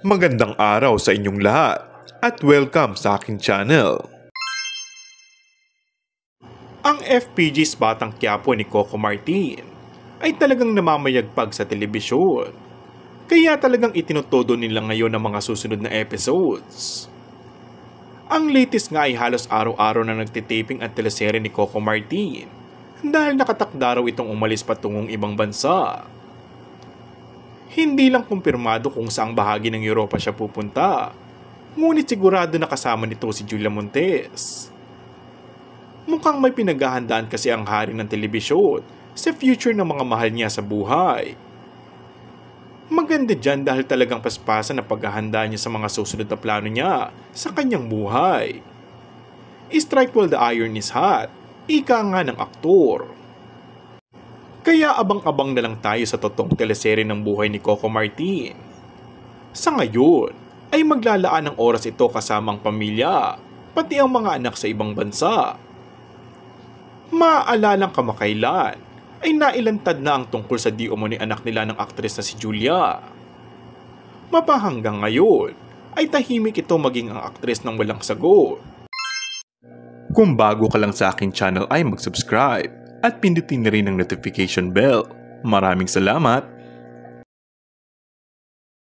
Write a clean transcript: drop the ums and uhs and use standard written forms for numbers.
Magandang araw sa inyong lahat at welcome sa aking channel. Ang FPG's Batang Quiapo ni Coco Martin ay talagang namamayagpag sa telebisyon. Kaya talagang itinutodo nila ngayon ang mga susunod na episodes. Ang latest nga ay halos araw-araw na nagtitaping ang teleserye ni Coco Martin dahil nakatakda raw itong umalis patungong ibang bansa. Hindi lang kumpirmado kung saang bahagi ng Europa siya pupunta, ngunit sigurado na kasama nito si Julia Montes. Mukhang may pinaghahandaan kasi ang hari ng telebisyon sa future ng mga mahal niya sa buhay. Maganda dyan dahil talagang paspasan na paghahanda niya sa mga susunod na plano niya sa kanyang buhay. Strike while the iron is hot, ika nga ng aktor. Kaya abang-abang na lang tayo sa totoong teleserye ng buhay ni Coco Martin. Sa ngayon, ay maglalaan ng oras ito kasama ang pamilya, pati ang mga anak sa ibang bansa. Maaalalang kamakailan, ay nailantad na ang tungkol sa di umano'y anak nila ng aktres na si Julia. Mapahanggang ngayon, ay tahimik ito maging ang aktres ng walang sagot. Kung bago ka lang sa aking channel ay mag-subscribe at pindutin na rin ang notification bell. Maraming salamat!